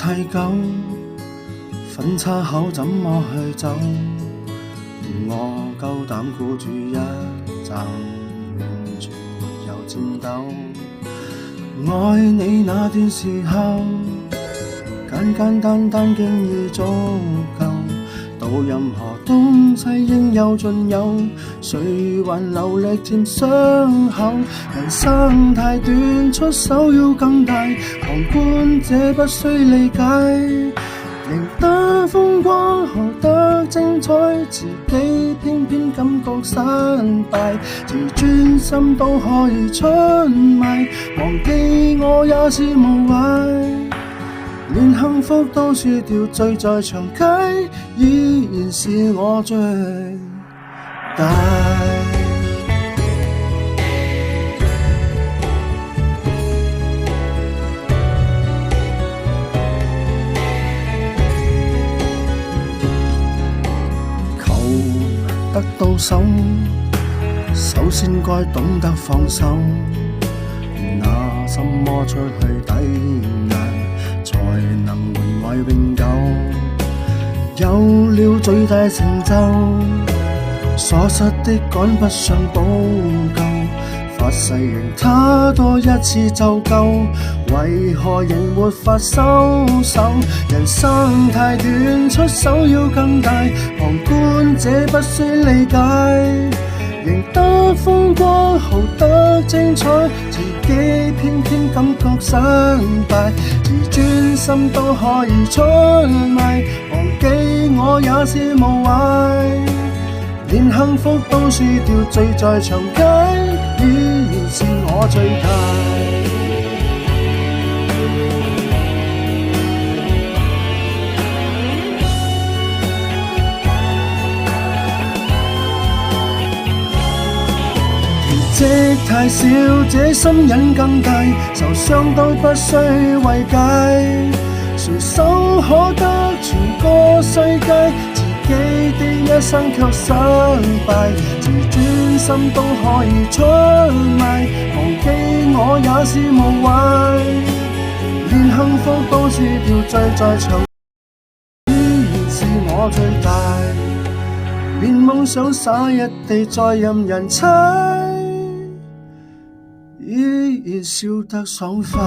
太久，分岔口怎麼去走？我夠膽孤注一擲，完全沒有戰鬥。愛你那段時候，簡簡單單經已足夠。到任何東西應有盡有，誰還留力舔傷口？人生太短，出手要更大，旁觀者不需理解。贏得風光，學得精彩，自己偏偏感覺失敗，自尊心都可以出賣，忘記我也是無謂。連幸福都輸掉，醉在長街，依然是我最大。求得到手，首先該懂得放手，拿什麼出去抵押才能換來永久？有了最大成就，所失的趕不上補救，發誓贏他多一次就夠，為何仍沒法收手？人生太短，出手要更大，旁觀者不需理解。贏得風光，豪得精彩，自己偏偏感覺失敗，自尊心都可以出賣，忘記我也是無謂。連幸福都輸掉，醉在長街，依然是我最大。積太少，這心癮更大，受傷都不需慰解。誰手可得全個世界，自己的一生卻失敗，自尊心都可以出賣，忘記我也是無謂。連幸福都輸掉，醉在長街，依然是我最大。連夢想灑一地，再任人踩，依然笑得爽快。